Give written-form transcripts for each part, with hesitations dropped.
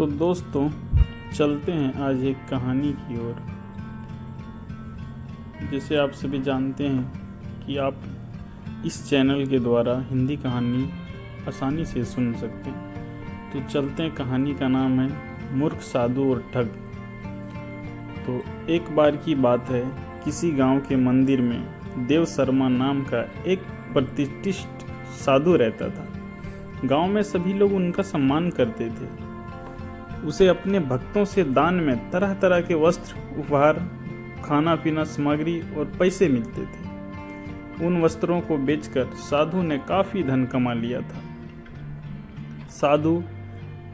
तो दोस्तों चलते हैं आज एक कहानी की ओर। जैसे आप सभी जानते हैं कि आप इस चैनल के द्वारा हिंदी कहानी आसानी से सुन सकते हैं। तो चलते हैं, कहानी का नाम है मूर्ख साधु और ठग। तो एक बार की बात है, किसी गांव के मंदिर में देव शर्मा नाम का एक प्रतिष्ठित साधु रहता था। गांव में सभी लोग उनका सम्मान करते थे। उसे अपने भक्तों से दान में तरह तरह के वस्त्र, उपहार, खाना पीना सामग्री और पैसे मिलते थे। उन वस्त्रों को बेचकर साधु ने काफी धन कमा लिया था। साधु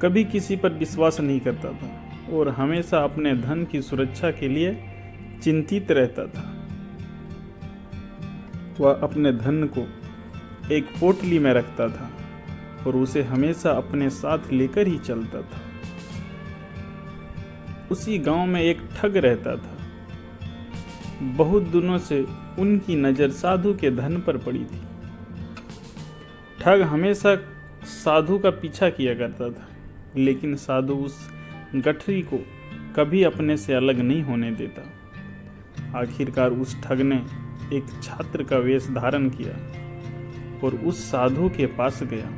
कभी किसी पर विश्वास नहीं करता था और हमेशा अपने धन की सुरक्षा के लिए चिंतित रहता था। वह अपने धन को एक पोटली में रखता था और उसे हमेशा अपने साथ लेकर ही चलता था। उसी गांव में एक ठग रहता था। बहुत दिनों से उनकी नज़र साधु के धन पर पड़ी थी। ठग हमेशा साधु का पीछा किया करता था, लेकिन साधु उस गठरी को कभी अपने से अलग नहीं होने देता। आखिरकार उस ठग ने एक छात्र का वेश धारण किया और उस साधु के पास गया।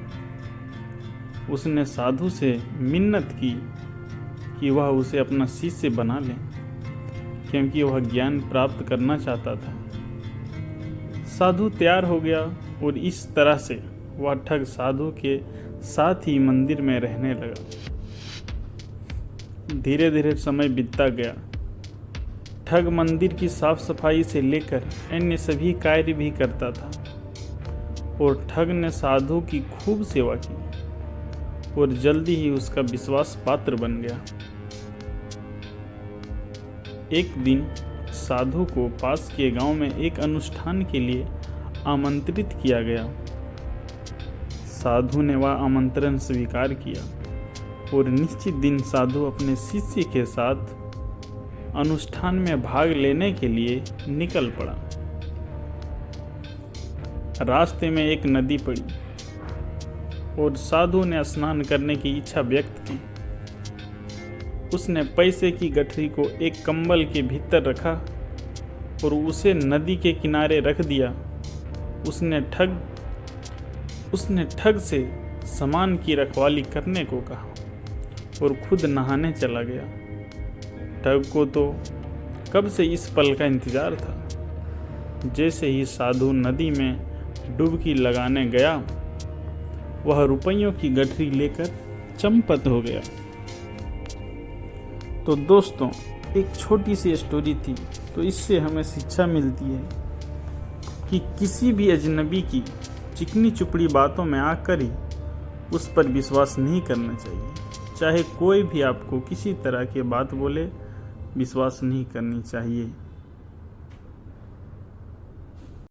उसने साधु से मिन्नत की कि वह उसे अपना शिष्य बना ले, क्योंकि वह ज्ञान प्राप्त करना चाहता था। साधु तैयार हो गया और इस तरह से वह ठग साधु के साथ ही मंदिर में रहने लगा। धीरे धीरे समय बीतता गया। ठग मंदिर की साफ सफाई से लेकर अन्य सभी कार्य भी करता था और ठग ने साधु की खूब सेवा की और जल्दी ही उसका विश्वास पात्र बन गया। एक दिन साधु को पास के गांव में एक अनुष्ठान के लिए आमंत्रित किया गया। साधु ने वह आमंत्रण स्वीकार किया और निश्चित दिन साधु अपने शिष्य के साथ अनुष्ठान में भाग लेने के लिए निकल पड़ा। रास्ते में एक नदी पड़ी और साधु ने स्नान करने की इच्छा व्यक्त की। उसने पैसे की गठरी को एक कंबल के भीतर रखा और उसे नदी के किनारे रख दिया। उसने ठग से सामान की रखवाली करने को कहा और खुद नहाने चला गया। ठग को तो कब से इस पल का इंतजार था। जैसे ही साधु नदी में डुबकी लगाने गया, वह रुपयों की गठरी लेकर चंपत हो गया। तो दोस्तों, एक छोटी सी स्टोरी थी, तो इससे हमें शिक्षा मिलती है कि किसी भी अजनबी की चिकनी चुपड़ी बातों में आकर ही उस पर विश्वास नहीं करना चाहिए। चाहे कोई भी आपको किसी तरह की बात बोले, विश्वास नहीं करनी चाहिए।